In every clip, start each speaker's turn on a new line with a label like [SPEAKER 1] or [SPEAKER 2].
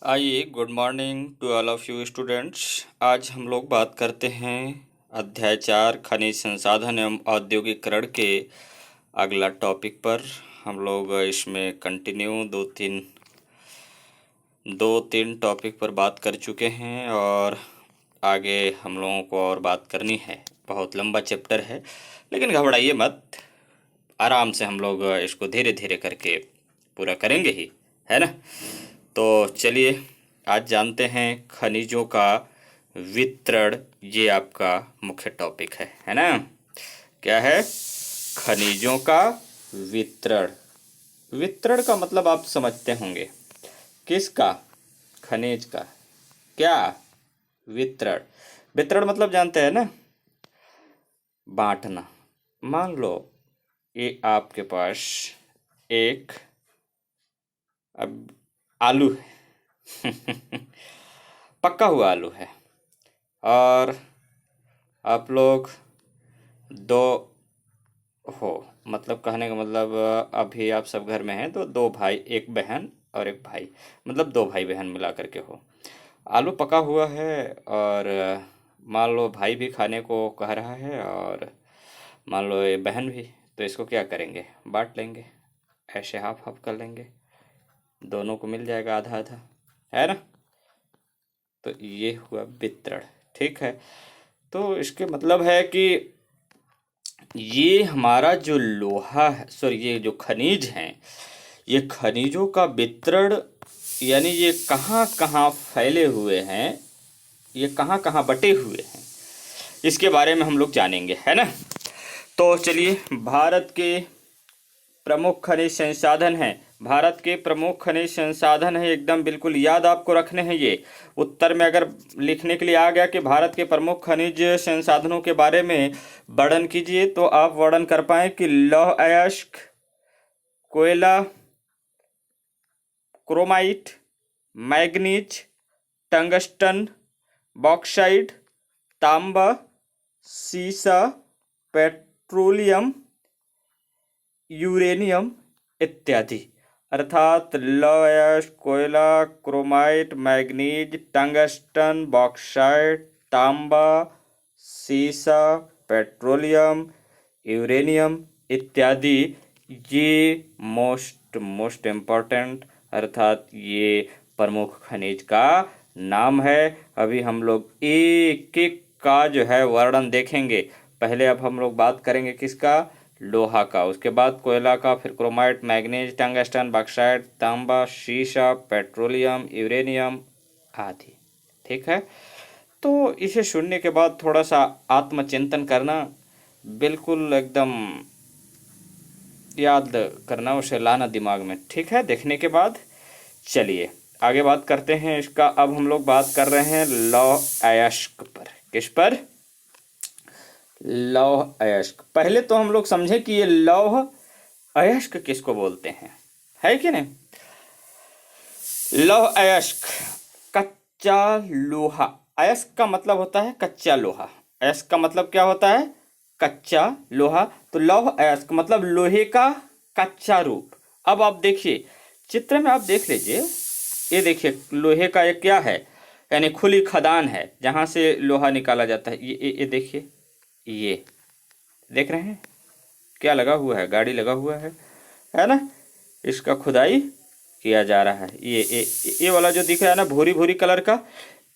[SPEAKER 1] आइए, good morning to all of you students. आज हम लोग बात करते हैं अध्याय 4 खनिज संसाधन एवं औद्योगिकरण के अगला टॉपिक पर। हम लोग इसमें कंटिन्यू दो तीन टॉपिक पर बात कर चुके हैं और आगे हम लोगों को और बात करनी है। बहुत लंबा चैप्टर है, लेकिन घबराइए मत, आराम से हम लोग इसको धीरे धीरे करके पूरा करेंगे ही, है ना। तो चलिए आज जानते हैं खनिजों का वितरण। ये आपका मुख्य टॉपिक है ना। क्या है? खनिजों का वितरण। वितरण का मतलब आप समझते होंगे, किसका? खनिज का। क्या? वितरण। वितरण मतलब जानते हैं ना, बांटना। मान लो ये आपके पास एक अब आलू है पक्का हुआ आलू है, और आप लोग दो हो, मतलब कहने का मतलब अभी आप सब घर में हैं तो दो भाई, एक बहन और एक भाई, मतलब दो भाई बहन मिला करके हो। आलू पका हुआ है और मान लो भाई भी खाने को कह रहा है और मान लो ये बहन भी, तो इसको क्या करेंगे? बांट लेंगे, ऐसे हाफ हाफ कर लेंगे, दोनों को मिल जाएगा आधा आधा, है ना। तो ये हुआ वितरण, ठीक है। तो इसके मतलब है कि ये हमारा जो लोहा है, सॉरी, ये जो खनिज हैं, ये खनिजों का वितरण, यानी ये कहाँ कहाँ फैले हुए हैं, ये कहाँ कहाँ बटे हुए हैं, इसके बारे में हम लोग जानेंगे, है ना। तो चलिए, भारत के प्रमुख खनिज संसाधन हैं। भारत के प्रमुख खनिज संसाधन है, एकदम बिल्कुल याद आपको रखने हैं। ये उत्तर में अगर लिखने के लिए आ गया कि भारत के प्रमुख खनिज संसाधनों के बारे में वर्णन कीजिए, तो आप वर्णन कर पाए कि लौह अयस्क, कोयला, क्रोमाइट, मैग्नीज, टंगस्टन, बॉक्साइट, तांबा, सीसा, पेट्रोलियम, यूरेनियम इत्यादि। अर्थात लौह अयस्क, कोयला, क्रोमाइट, मैग्नीज, टंगस्टन, बॉक्साइट, तांबा, सीसा, पेट्रोलियम, यूरेनियम इत्यादि, ये मोस्ट इम्पोर्टेंट, अर्थात ये प्रमुख खनिज का नाम है। अभी हम लोग एक एक का जो है वर्णन देखेंगे। पहले अब हम लोग बात करेंगे किसका? लोहा का, उसके बाद कोयला का, फिर क्रोमाइट, मैग्नीज, टंगस्टन, बॉक्साइट, तांबा, शीशा, पेट्रोलियम, यूरेनियम आदि, ठीक है। तो इसे सुनने के बाद थोड़ा सा आत्मचिंतन करना, बिल्कुल एकदम याद करना, उसे लाना दिमाग में, ठीक है। देखने के बाद चलिए आगे बात करते हैं इसका। अब हम लोग बात कर रहे हैं लौह अयस्क पर। किस पर? लौह अयस्क। पहले तो हम लोग समझे कि ये लौह अयस्क किसको बोलते हैं, है कि नहीं। लौह अयस्क, कच्चा लोहा। अयस्क का मतलब होता है कच्चा लोहा। अयस्क का मतलब क्या होता है? कच्चा लोहा। तो लौह अयस्क मतलब लोहे का कच्चा रूप। अब आप देखिए चित्र में, आप देख लीजिए, ये देखिए लोहे का ये क्या है, यानी खुली खदान है जहां से लोहा निकाला जाता है। ये देखिए, ये देख रहे हैं क्या लगा हुआ है? गाड़ी लगा हुआ है ना। इसका खुदाई किया जा रहा है। ये वाला जो दिख रहा है ना, भूरी भूरी कलर का,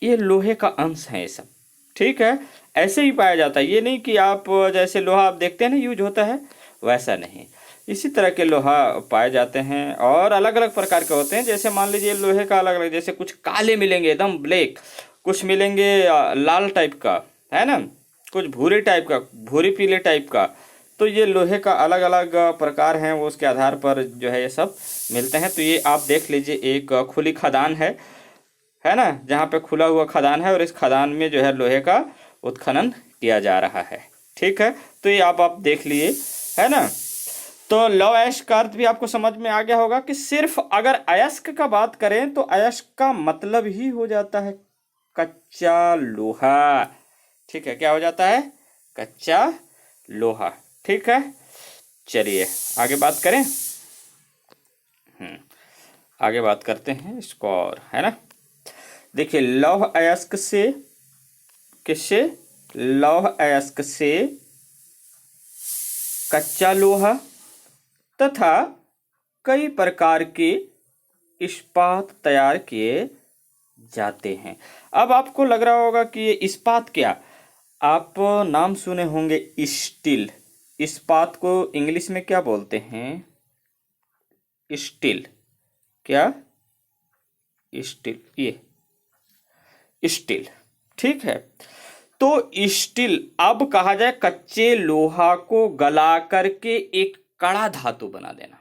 [SPEAKER 1] ये लोहे का अंश है ये सब, ठीक है। ऐसे ही पाया जाता है, ये नहीं कि आप जैसे लोहा आप देखते हैं ना यूज होता है, वैसा नहीं। इसी तरह के लोहा पाए जाते हैं और अलग अलग प्रकार के होते हैं। जैसे मान लीजिए लोहे का अलग अलग, जैसे कुछ काले मिलेंगे एकदम ब्लैक, कुछ मिलेंगे लाल टाइप का, है ना, कुछ भूरे टाइप का, भूरे पीले टाइप का। तो ये लोहे का अलग अलग प्रकार हैं, वो उसके आधार पर जो है ये सब मिलते हैं। तो ये आप देख लीजिए एक खुली खदान है ना, जहाँ पे खुला हुआ खदान है और इस खदान में जो है लोहे का उत्खनन किया जा रहा है, ठीक है। तो ये आप देख लिए, है ना। तो लौह अयस्क का अर्थ भी आपको समझ में आ गया होगा कि सिर्फ अगर अयस्क का बात करें तो अयस्क का मतलब ही हो जाता है कच्चा लोहा, ठीक है। क्या हो जाता है? कच्चा लोहा, ठीक है। चलिए आगे बात करें। आगे बात करते हैं इसको और, है ना। देखिए लौह अयस्क से, किससे, लौह अयस्क से कच्चा लोहा तथा कई प्रकार के इस्पात तैयार किए जाते हैं। अब आपको लग रहा होगा कि ये इस्पात क्या, आप नाम सुने होंगे स्टील। इस्पात को इंग्लिश में क्या बोलते हैं, स्टील। क्या, स्टील, ये स्टील, ठीक है। तो स्टील, अब कहा जाए कच्चे लोहा को गला करके एक कड़ा धातु बना देना,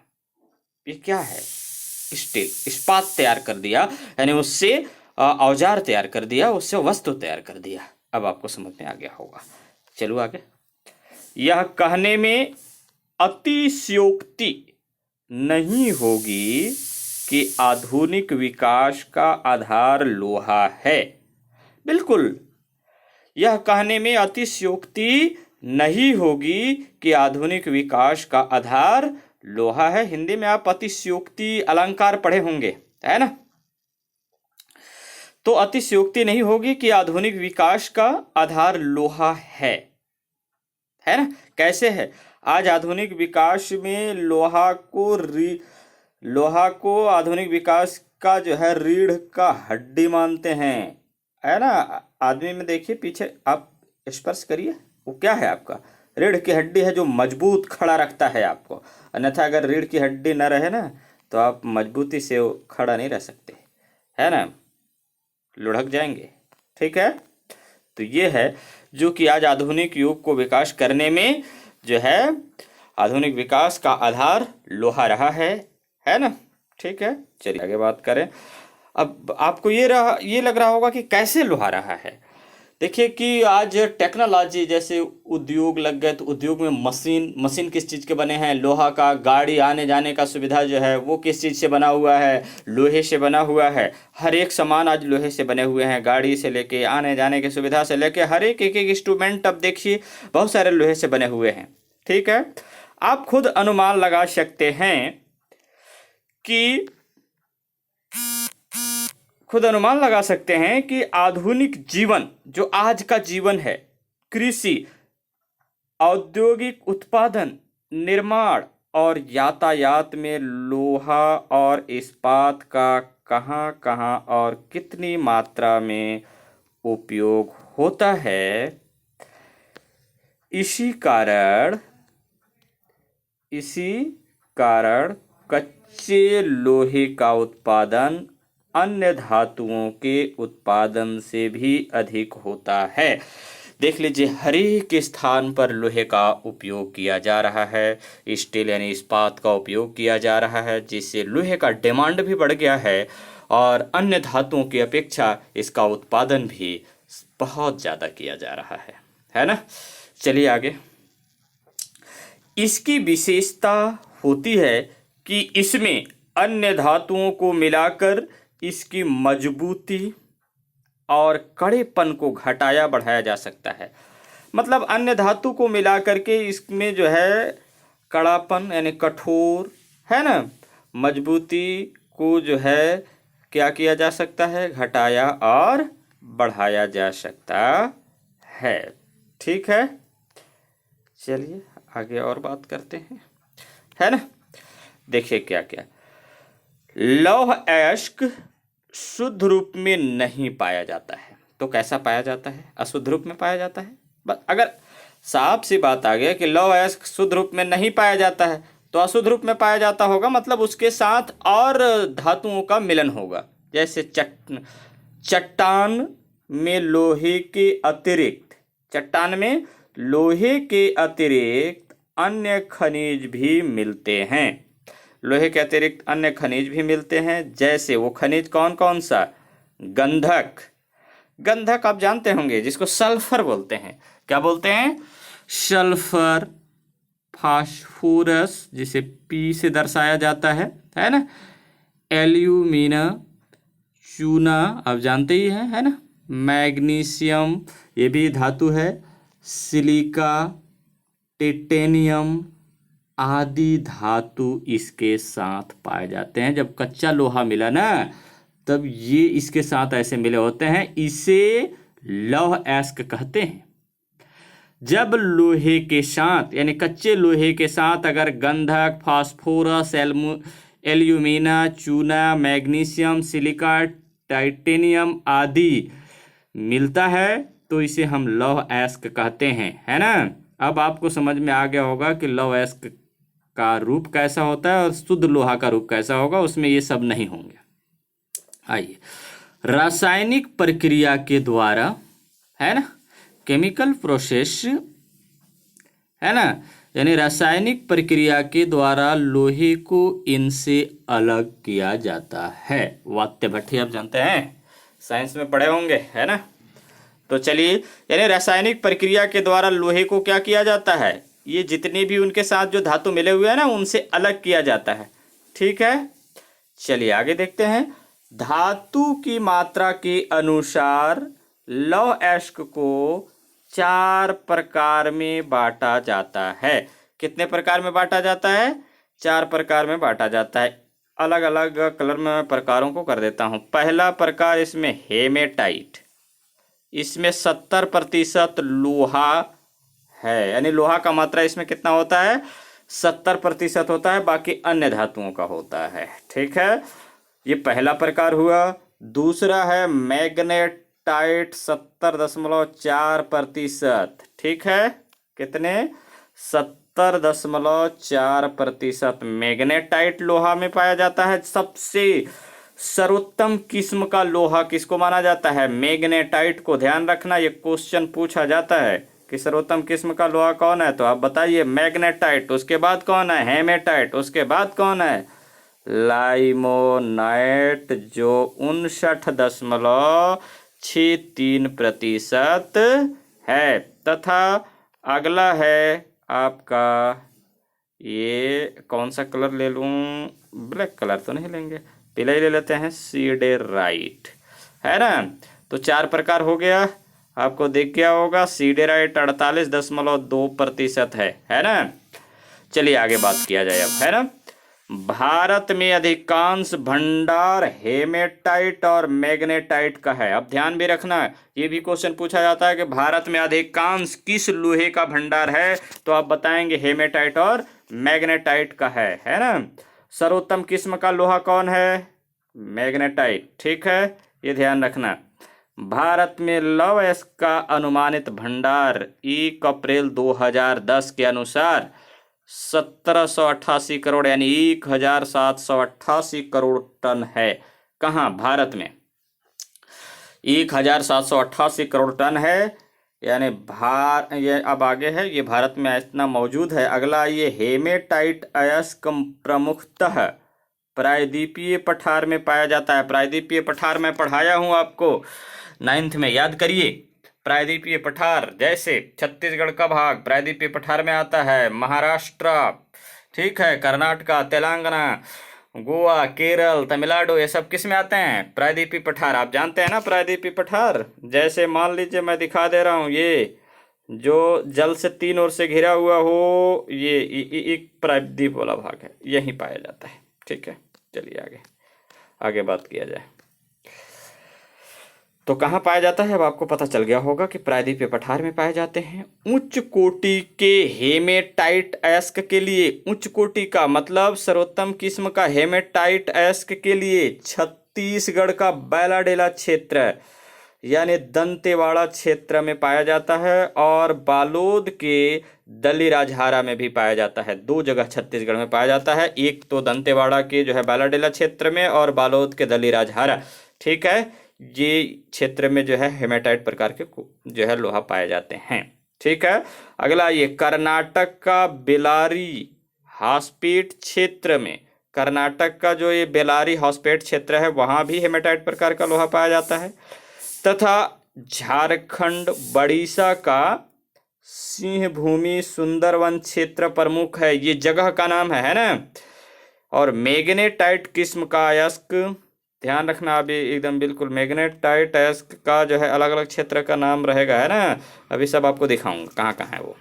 [SPEAKER 1] ये क्या है, स्टील। इस्पात तैयार कर दिया, यानी उससे औजार तैयार कर दिया, उससे वस्तु तैयार कर दिया। अब आपको समझ में आ गया होगा। चलो आगे। यह कहने में अतिशयोक्ति नहीं होगी कि आधुनिक विकास का आधार लोहा है। बिल्कुल, यह कहने में अतिशयोक्ति नहीं होगी कि आधुनिक विकास का आधार लोहा है। हिंदी में आप अतिशयोक्ति अलंकार पढ़े होंगे, है ना। तो अतिशयोक्ति नहीं होगी कि आधुनिक विकास का आधार लोहा है ना। कैसे है, आज आधुनिक विकास में लोहा को आधुनिक विकास का जो है रीढ़ का हड्डी मानते हैं, है ना। आदमी में देखिए पीछे आप स्पर्श करिए, वो क्या है, आपका रीढ़ की हड्डी है जो मजबूत खड़ा रखता है आपको। अन्यथा अगर रीढ़ की हड्डी न रहे ना तो आप मजबूती से खड़ा नहीं रह सकते, है ना, लुढ़क जाएंगे। ठीक है, तो ये है जो कि आज आधुनिक युग को विकास करने में जो है आधुनिक विकास का आधार लोहा रहा है ना। ठीक है, चलिए आगे बात करें। अब आपको ये लग रहा होगा कि कैसे लोहा रहा है। देखिए कि आज टेक्नोलॉजी जैसे उद्योग लग गए, तो उद्योग में मशीन किस चीज़ के बने हैं, लोहा का। गाड़ी आने जाने का सुविधा जो है वो किस चीज़ से बना हुआ है, लोहे से बना हुआ है। हर एक सामान आज लोहे से बने हुए हैं, गाड़ी से लेके आने जाने की सुविधा से लेके हर एक इंस्ट्रूमेंट अब देखिए बहुत सारे लोहे से बने हुए हैं। ठीक है, आप खुद अनुमान लगा सकते हैं कि आधुनिक जीवन जो आज का जीवन है, कृषि, औद्योगिक उत्पादन, निर्माण और यातायात में लोहा और इस्पात का कहां-कहां और कितनी मात्रा में उपयोग होता है। इसी कारण कच्चे लोहे का उत्पादन अन्य धातुओं के उत्पादन से भी अधिक होता है। देख लीजिए, हर एक स्थान पर लोहे का उपयोग किया जा रहा है, स्टील यानी इस्पात का उपयोग किया जा रहा है, जिससे लोहे का डिमांड भी बढ़ गया है और अन्य धातुओं की अपेक्षा इसका उत्पादन भी बहुत ज़्यादा किया जा रहा है ना। चलिए आगे। इसकी विशेषता होती है कि इसमें अन्य धातुओं को मिलाकर इसकी मजबूती और कड़ेपन को घटाया बढ़ाया जा सकता है। मतलब अन्य धातु को मिला करके इसमें जो है कड़ापन यानी कठोर, है ना, मजबूती को जो है क्या किया जा सकता है, घटाया और बढ़ाया जा सकता है। ठीक है, चलिए आगे और बात करते हैं, है ना। देखिए क्या क्या, लौह अयस्क शुद्ध रूप में नहीं पाया जाता है। तो कैसा पाया जाता है, अशुद्ध रूप में पाया जाता है। बस अगर साफ सी बात आ गया कि लौह अयस्क शुद्ध रूप में नहीं पाया जाता है तो अशुद्ध रूप में पाया जाता होगा, मतलब उसके साथ और धातुओं का मिलन होगा। जैसे चट्टान में लोहे के अतिरिक्त अन्य खनिज भी मिलते हैं। लोहे के अतिरिक्त अन्य खनिज भी मिलते हैं। जैसे वो खनिज कौन कौन सा, गंधक आप जानते होंगे, जिसको सल्फर बोलते हैं। क्या बोलते हैं, सल्फर, फास्फोरस जिसे पी से दर्शाया जाता है ना। एल्यूमिना, चूना आप जानते ही हैं, है ना। मैग्नीशियम ये भी धातु है। सिलिका, टिटेनियम आदि धातु इसके साथ पाए जाते हैं। जब कच्चा लोहा मिला ना तब ये इसके साथ ऐसे मिले होते हैं, इसे लौह अयस्क कहते हैं। जब लोहे के साथ यानी कच्चे लोहे के साथ अगर गंधक, फास्फोरस, एल्यूमिना, चूना, मैग्नीशियम, सिलिका, टाइटेनियम आदि मिलता है तो इसे हम लौह अयस्क कहते हैं, है ना। अब आपको समझ में आ गया होगा कि लौह अयस्क का रूप कैसा होता है और शुद्ध लोहा का रूप कैसा होगा, उसमें ये सब नहीं होंगे। आइए, रासायनिक प्रक्रिया के द्वारा, है ना, केमिकल प्रोसेस, है ना, यानी रासायनिक प्रक्रिया के द्वारा लोहे को इनसे अलग किया जाता है। वात्य भट्टी आप जानते हैं, साइंस में पढ़े होंगे, है ना। तो चलिए, यानी रासायनिक प्रक्रिया के द्वारा लोहे को क्या किया जाता है, ये जितने भी उनके साथ जो धातु मिले हुए हैं ना, उनसे अलग किया जाता है। ठीक है, चलिए आगे देखते हैं। धातु की मात्रा के अनुसार लौह अयस्क को 4 प्रकार में बांटा जाता है। कितने प्रकार में बांटा जाता है? 4 प्रकार में बांटा जाता है। अलग अलग कलर में प्रकारों को कर देता हूं। पहला प्रकार इसमें हेमेटाइट, इसमें 70% लोहा है, यानी लोहा का मात्रा इसमें कितना होता है? 70% होता है, बाकी अन्य धातुओं का होता है। ठीक है, ये पहला प्रकार हुआ। दूसरा है मैग्नेटाइट, 70.4%। ठीक है, कितने? 70.4% मैग्नेटाइट लोहा में पाया जाता है। सबसे सर्वोत्तम किस्म का लोहा किसको माना जाता है? मैग्नेटाइट को। ध्यान रखना, ये क्वेश्चन पूछा जाता है कि सर्वोत्तम किस्म का लोहा कौन है, तो आप बताइए मैग्नेटाइट। उसके बाद कौन है? हेमेटाइट। उसके बाद कौन है? लाइमोनाइट, जो 59.63% है। तथा अगला है आपका, ये कौन सा कलर ले लूं? ब्लैक कलर तो नहीं लेंगे, पीला ही ले लेते हैं, सीडेराइट, है ना। तो 4 प्रकार हो गया, आपको दिख गया होगा। सीडेराइट 48.2% है ना। चलिए आगे बात किया जाए अब, है ना। भारत में अधिकांश भंडार हेमेटाइट और मैग्नेटाइट का है। अब ध्यान भी रखना, ये भी क्वेश्चन पूछा जाता है कि भारत में अधिकांश किस लोहे का भंडार है, तो आप बताएंगे हेमेटाइट और मैग्नेटाइट का है ना। सर्वोत्तम किस्म का लोहा कौन है? मैग्नेटाइट। ठीक है, ये ध्यान रखना। भारत में लौह अयस्क का अनुमानित भंडार 1 अप्रैल 2010 के अनुसार 1788 करोड़ यानी 1788 करोड़ टन है। कहाँ? भारत में 1788 करोड़ टन है, यानी ये अब आगे है, ये भारत में इतना मौजूद है। अगला ये हेमेटाइट अयस्क प्रमुखतः प्रायद्वीपीय पठार में पाया जाता है। प्रायद्वीपीय पठार मैं पढ़ाया हूं आपको 9th में, याद करिए। प्रायद्वीपीय पठार जैसे छत्तीसगढ़ का भाग प्रायद्वीपीय पठार में आता है, महाराष्ट्र, ठीक है, कर्नाटका, तेलंगाना, गोवा, केरल, तमिलनाडु, ये सब किस में आते हैं? प्रायद्वीपीय पठार। आप जानते हैं ना प्रायद्वीपीय पठार, जैसे मान लीजिए मैं दिखा दे रहा हूँ, ये जो जल से 3 ओर से घिरा हुआ हो, ये एक प्रायद्वीप वाला भाग है, यहीं पाया जाता है। ठीक है, चलिए आगे आगे बात किया जाए। तो कहाँ पाया जाता है? अब आपको पता चल गया होगा कि प्रायद्वीपीय पठार में पाए जाते हैं। उच्च कोटि के हेमेटाइट अयस्क के लिए, उच्च कोटि का मतलब सर्वोत्तम किस्म का हेमेटाइट अयस्क के लिए छत्तीसगढ़ का बैलाडेला क्षेत्र यानी दंतेवाड़ा क्षेत्र में पाया जाता है, और बालोद के दल्लीराजहरा में भी पाया जाता है। 2 जगह छत्तीसगढ़ में पाया जाता है, एक तो दंतेवाड़ा के जो है बैलाडेला क्षेत्र में, और बालोद के दल्लीराजहरा। ठीक है, ये क्षेत्र में जो है हेमेटाइट प्रकार के जो है लोहा पाए जाते हैं। ठीक है, अगला ये कर्नाटक का बेलारी हॉस्पेट क्षेत्र में, कर्नाटक का जो ये बेलारी हॉस्पेट क्षेत्र है, वहां भी हेमेटाइट प्रकार का लोहा पाया जाता है। तथा झारखंड बड़ीसा का सिंहभूमि सुंदरवन क्षेत्र प्रमुख है, ये जगह का नाम है ना। और मैग्नेटाइट किस्म का अयस्क, ध्यान रखना अभी एकदम बिल्कुल, मैग्नेटाइट अयस्क का जो है अलग अलग क्षेत्र का नाम रहेगा, है ना। अभी सब आपको दिखाऊंगा कहाँ कहाँ है वो।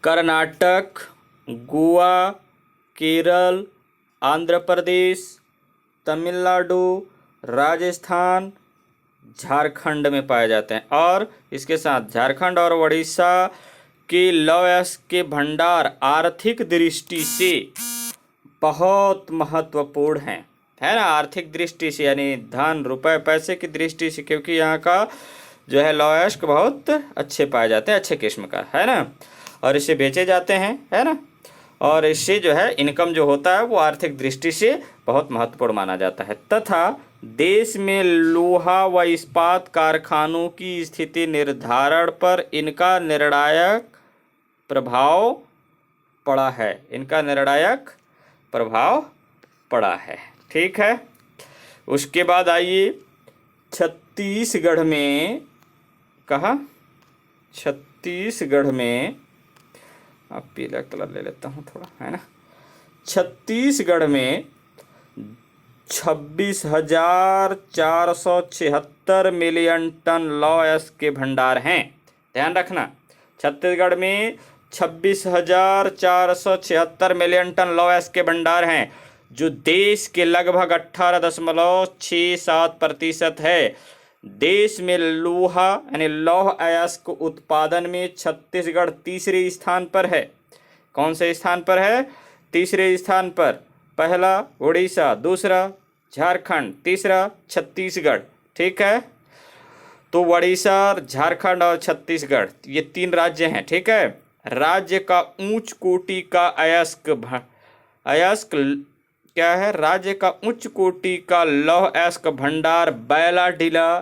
[SPEAKER 1] कर्नाटक, गोवा, केरल, आंध्र प्रदेश, तमिलनाडु, राजस्थान, झारखंड में पाए जाते हैं। और इसके साथ झारखंड और उड़ीसा के लौह अयस्क के भंडार आर्थिक दृष्टि से बहुत महत्वपूर्ण हैं, है ना। आर्थिक दृष्टि से यानी धन रुपए पैसे की दृष्टि से, क्योंकि यहाँ का जो है लौह अयस्क बहुत अच्छे पाए जाते हैं, अच्छे किस्म का, है ना। और इसे बेचे जाते हैं, है ना। और इससे जो है इनकम जो होता है वो आर्थिक दृष्टि से बहुत महत्वपूर्ण माना जाता है। तथा देश में लोहा व इस्पात कारखानों की स्थिति निर्धारण पर इनका निर्णायक प्रभाव पड़ा है, इनका निर्णायक प्रभाव पड़ा है। ठीक है। उसके बाद आइए छत्तीसगढ़ में, कहा छत्तीसगढ़ में, अब पीला कलर ले लेता हूँ थोड़ा, है ना। छत्तीसगढ़ में 26,476 मिलियन टन लौह अयस्क के भंडार हैं। ध्यान रखना, छत्तीसगढ़ में 26,476 मिलियन टन लौह अयस्क के भंडार हैं, जो देश के लगभग 18.67% है। देश में लोहा यानी लौह अयस्क उत्पादन में छत्तीसगढ़ तीसरे स्थान पर है। कौन से स्थान पर है? तीसरे स्थान पर। पहला उड़ीसा, दूसरा झारखंड, तीसरा छत्तीसगढ़। ठीक है। तो उड़ीसा, झारखंड और छत्तीसगढ़ ये 3 राज्य हैं। ठीक है। राज्य का उच्च कोटि का अयस्क क्या है? राज्य का उच्च कोटि का लौह अयस्क भंडार बैलाडीला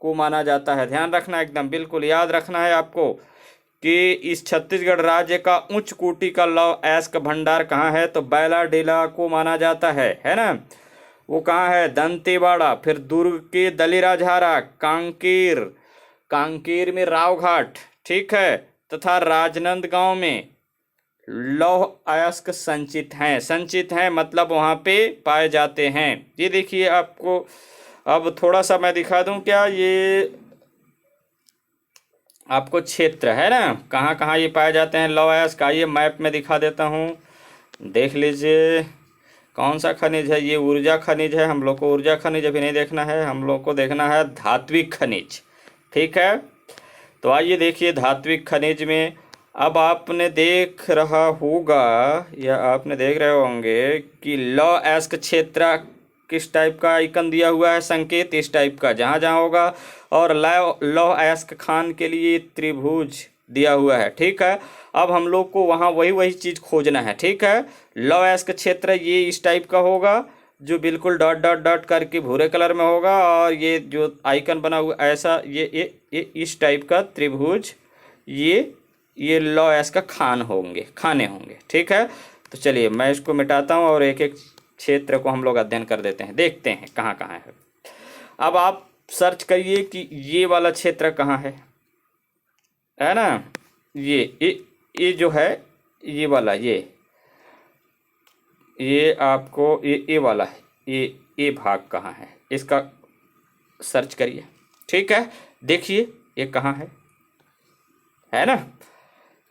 [SPEAKER 1] को माना जाता है। ध्यान रखना, एकदम बिल्कुल याद रखना है आपको कि इस छत्तीसगढ़ राज्य का उच्च कोटि का लौह अयस्क भंडार कहाँ है? तो बैलाडीला को माना जाता है ना। वो कहाँ है? दंतेवाड़ा, फिर दुर्ग के दलिराजहारा, कांकेर में रावघाट, ठीक है, तथा राजनांदगांव में लौह अयस्क संचित हैं मतलब वहाँ पे पाए जाते हैं। ये देखिए, आपको अब थोड़ा सा मैं दिखा दूं क्या, ये आपको क्षेत्र है ना, कहाँ कहाँ ये पाए जाते हैं लौह अयस्क। आइए मैप में दिखा देता हूँ, देख लीजिए कौन सा खनिज है। ये ऊर्जा खनिज है, हम लोग को ऊर्जा खनिज अभी नहीं देखना है, हम लोग को देखना है धात्विक खनिज। ठीक है। तो आइए देखिए धात्विक खनिज में, अब आपने देख रहा होगा या आपने देख रहे होंगे कि लौह अयस्क क्षेत्र किस टाइप का आइकन दिया हुआ है, संकेत इस टाइप का जहाँ जहाँ होगा, और लौह अयस्क खान के लिए त्रिभुज दिया हुआ है। ठीक है। अब हम लोग को वहाँ वही चीज़ खोजना है। ठीक है। लौह अयस्क क्षेत्र ये इस टाइप का होगा, जो बिल्कुल डॉट डॉट डॉट करके भूरे कलर में होगा, और ये जो आइकन बना हुआ ऐसा ये इस टाइप का त्रिभुज, ये लौह अयस्क खाने होंगे। ठीक है। तो चलिए मैं इसको मिटाता हूँ और एक एक क्षेत्र को हम लोग अध्ययन कर देते हैं, देखते हैं कहाँ कहाँ है। अब आप सर्च करिए कि ये वाला क्षेत्र कहाँ है ना। ये जो है, ये वाला, ये आपको ये वाला है, ये भाग कहाँ है, इसका सर्च करिए। ठीक है। देखिए ये कहाँ है ना।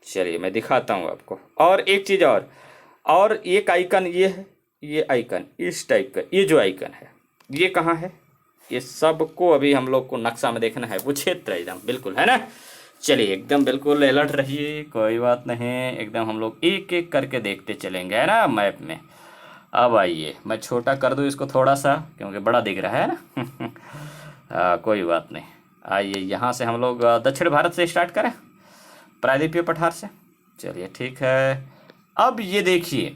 [SPEAKER 1] चलिए मैं दिखाता हूँ आपको। और एक चीज़ और एक आइकन ये है, ये आइकन इस टाइप का, ये जो आइकन है ये कहाँ है, ये सबको अभी हम लोग को नक्शा में देखना है, वो क्षेत्र एकदम बिल्कुल, है ना। चलिए एकदम बिल्कुल अलर्ट रहिए, कोई बात नहीं, एकदम हम लोग एक एक करके देखते चलेंगे, है ना मैप में। अब आइए मैं छोटा कर दूँ इसको थोड़ा सा, क्योंकि बड़ा दिख रहा है ना। कोई बात नहीं। आइए यहाँ से हम लोग दक्षिण भारत से स्टार्ट करें, प्रायद्वीपीय पठार से। चलिए ठीक है। अब ये देखिए,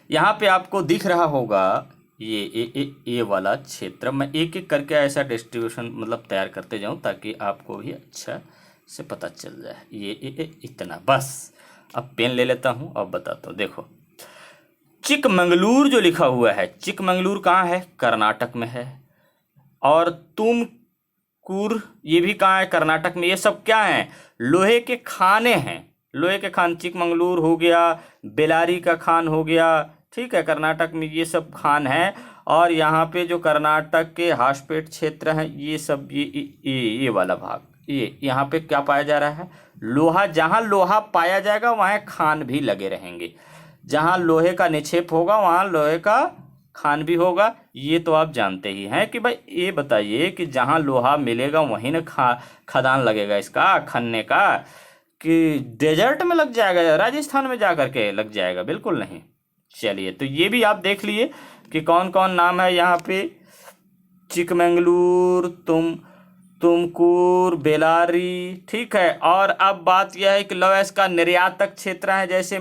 [SPEAKER 1] यहाँ पे आपको दिख रहा होगा ये वाला क्षेत्र। मैं एक एक करके ऐसा डिस्ट्रीब्यूशन मतलब तैयार करते जाऊँ ताकि आपको भी अच्छा से पता चल जाए। ये इतना बस। अब पेन ले लेता हूँ, अब बताता हूँ। देखो चिकमंगलूर जो लिखा हुआ है, चिकमंगलूर कहाँ है? कर्नाटक में है। और तुमकुर ये भी कहाँ है? कर्नाटक में। ये सब क्या है? लोहे के खाने हैं, लोहे के खान। चिकमंगलूर हो गया, बेलारी का खान हो गया, ठीक है, कर्नाटक में ये सब खान है। और यहाँ पे जो कर्नाटक के हासपेट क्षेत्र है, ये सब ये वाला भाग, ये यहाँ पे क्या पाया जा रहा है? लोहा। जहाँ लोहा पाया जाएगा वहाँ खान भी लगे रहेंगे, जहाँ लोहे का निक्षेप होगा वहाँ लोहे का खान भी होगा, ये तो आप जानते ही हैं कि भाई ये बताइए कि जहाँ लोहा मिलेगा वहीं ना खदान लगेगा इसका खनने का, कि डेजर्ट में लग जाएगा, राजस्थान में जा करके लग जाएगा, बिल्कुल नहीं। चलिए, तो ये भी आप देख लिए कि कौन कौन नाम है यहाँ पे। चिकमंगलूर, तुमकुर, बेलारी, ठीक है। और अब बात यह है कि लौह का निर्यातक क्षेत्र है, जैसे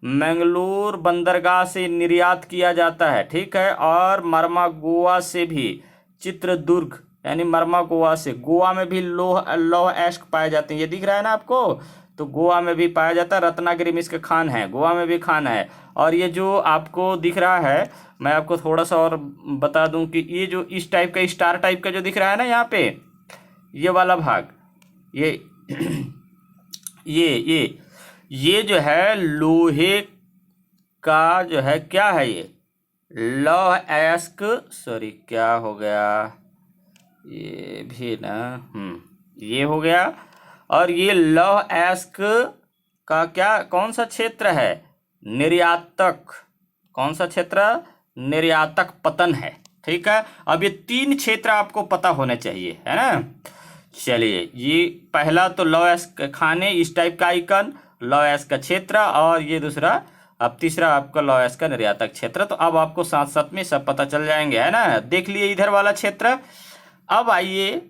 [SPEAKER 1] मंगलूर बंदरगाह से निर्यात किया जाता है, ठीक है। और मरमा गोवा से भी, चित्रदुर्ग यानी मरमा गोवा से, गोवा में भी लौह अयस्क पाए जाते हैं, ये दिख रहा है ना आपको, तो गोवा में भी पाया जाता है। रत्नागिरी में इसके खान है, गोवा में भी खान है। और ये जो आपको दिख रहा है, मैं आपको थोड़ा सा और बता दूं कि ये जो इस टाइप का स्टार टाइप का जो दिख रहा है ना यहाँ पे, ये वाला भाग, ये ये जो है लोहे का जो है, क्या है ये, लौह अयस्क, सॉरी क्या हो गया, ये भी ना, ये हो गया। और ये लौह अयस्क का क्या, कौन सा क्षेत्र है, निर्यातक, कौन सा क्षेत्र, निर्यातक पतन है, ठीक है। अब ये 3 क्षेत्र आपको पता होने चाहिए, है ना। चलिए, ये पहला तो लौह अयस्क खाने, इस टाइप का आइकन, लौह अयस्क का क्षेत्र, और ये दूसरा, अब तीसरा आपका लौह अयस्क का निर्यातक क्षेत्र। तो अब आपको साथ साथ में सब पता चल जाएंगे, है ना। देख लिए इधर वाला क्षेत्र। अब आइए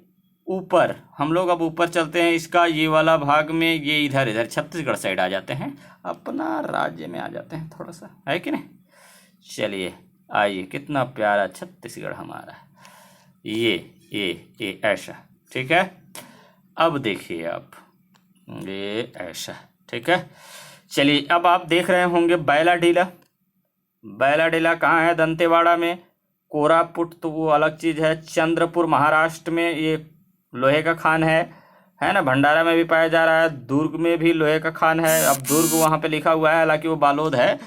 [SPEAKER 1] ऊपर, हम लोग अब ऊपर चलते हैं, इसका ये वाला भाग में, ये इधर छत्तीसगढ़ साइड आ जाते हैं, अपना राज्य में आ जाते हैं थोड़ा सा, है कि नहीं। चलिए आइए, कितना प्यारा छत्तीसगढ़ हमारा, ये ऐसा, ठीक है। अब देखिए आप, ये ऐसा, ठीक है। चलिए, अब आप देख रहे होंगे बैलाडीला। बैलाडीला कहाँ है, दंतेवाड़ा में। कोरापुट तो वो अलग चीज़ है, चंद्रपुर महाराष्ट्र में ये लोहे का खान है ना। भंडारा में भी पाया जा रहा है, दुर्ग में भी लोहे का खान है। अब दुर्ग वहाँ पे लिखा हुआ है, हालांकि वो बालोद है,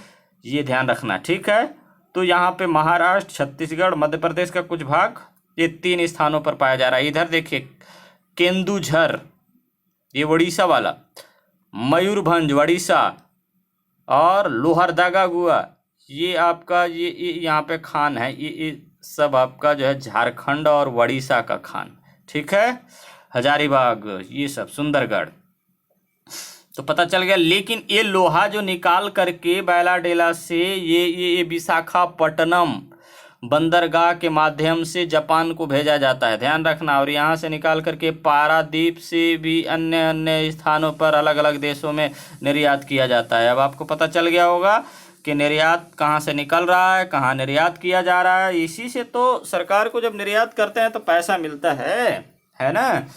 [SPEAKER 1] ये ध्यान रखना, ठीक है। तो यहाँ पे महाराष्ट्र, छत्तीसगढ़, मध्य प्रदेश का कुछ भाग, ये 3 स्थानों पर पाया जा रहा है। इधर देखिए केंदुझर, ये उड़ीसा वाला, मयूरभंज उड़ीसा, और लोहरदगा गोवा, ये आपका ये यहाँ पे खान है। ये सब आपका जो है झारखंड और उड़ीसा का खान, ठीक है। हजारीबाग, ये सब सुंदरगढ़, तो पता चल गया। लेकिन ये लोहा जो निकाल करके बैलाडेला से ये विशाखापट्टनम बंदरगाह के माध्यम से जापान को भेजा जाता है, ध्यान रखना। और यहाँ से निकाल करके पारादीप से भी अन्य अन्य स्थानों पर अलग अलग देशों में निर्यात किया जाता है। अब आपको पता चल गया होगा कि निर्यात कहाँ से निकल रहा है, कहाँ निर्यात किया जा रहा है। इसी से तो सरकार को जब निर्यात करते हैं तो पैसा मिलता है ना।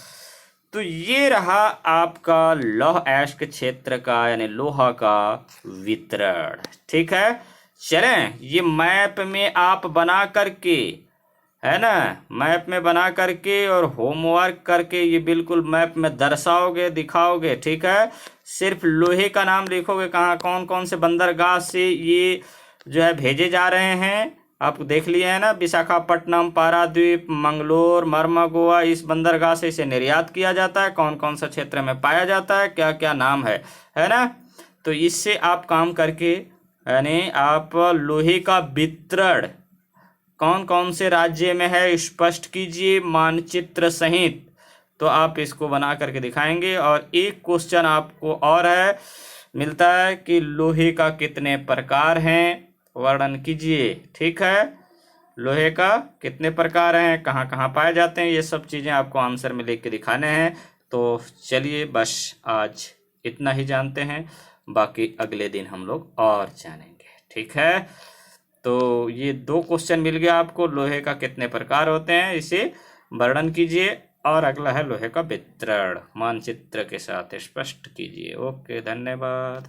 [SPEAKER 1] तो ये रहा आपका लौह अयस्क क्षेत्र का, यानी लोहा का वितरण, ठीक है। चलें, ये मैप में आप बना करके, है ना, मैप में बना करके और होमवर्क करके ये बिल्कुल मैप में दर्शाओगे, दिखाओगे, ठीक है। सिर्फ लोहे का नाम लिखोगे, कहाँ कौन कौन से बंदरगाह से ये जो है भेजे जा रहे हैं, आप देख लिए हैं ना। विशाखापट्टनम, पारादीप, मंगलोर, मरमा गोवा, इस बंदरगाह से इसे निर्यात किया जाता है। कौन कौन सा क्षेत्र में पाया जाता है, क्या क्या नाम है ना। तो इससे आप काम करके, यानी आप लोहे का वितरण कौन कौन से राज्य में है स्पष्ट कीजिए मानचित्र सहित। तो आप इसको बना करके दिखाएंगे। और एक क्वेश्चन आपको और है, मिलता है कि लोहे का कितने प्रकार हैं, वर्णन कीजिए, ठीक है। लोहे का कितने प्रकार हैं, कहाँ कहाँ पाए जाते हैं, ये सब चीज़ें आपको आंसर में लिख के दिखाने हैं। तो चलिए, बस आज इतना ही जानते हैं, बाकी अगले दिन हम लोग और जानेंगे, ठीक है। तो ये 2 क्वेश्चन मिल गया आपको, लोहे का कितने प्रकार होते हैं, इसे वर्णन कीजिए। और अगला है लोहे का वितरण, मानचित्र के साथ स्पष्ट कीजिए। ओके, धन्यवाद।